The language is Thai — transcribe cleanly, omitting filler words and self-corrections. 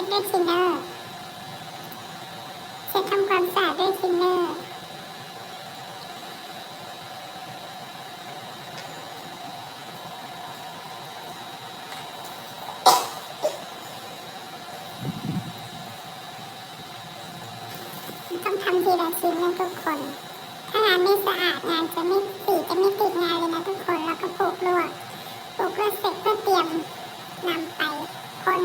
ดด้วยทินเนอร์เช็ดทำความสะอาดด้วยทินเนอร์ต้องทำทีละชิ้นนะทุกคนถ้างานไม่สะอาดงานจะไม่ติดงานเลยนะทุกคนแล้วก็ผูกลวดเสร็จเพื่อเตรียมนำไปพ่น